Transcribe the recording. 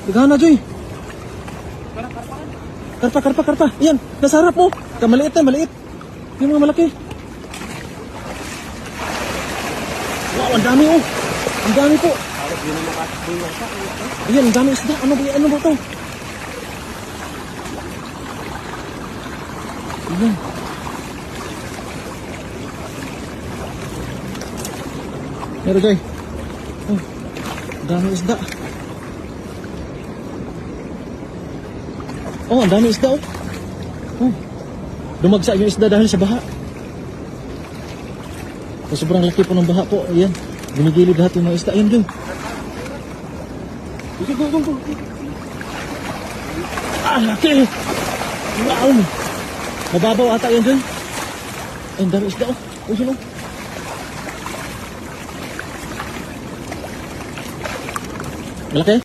Daghan na, Joy. Karpa. Yan, nasa harap mo. Maliit na, maliit. Yung mga malaki. Wow, ang dami oh. Ang dami po. Ayan, ang dami isda. Ano ba ito? Ayan. Meron, Joy. Oh, ang dami isda. Oh, ang dami isda oh. Oh. Dumagsa yung isda dahil sa baha. So, sobrang laki po ng baha po. Ayan. Binigilid lahat yung mga isda. Ayan, Joy. Go. Ah, laki. Wow. Mababaw ata yan, Joy. Ay, ang dami isda oh. Oh, yun oh. Malaki?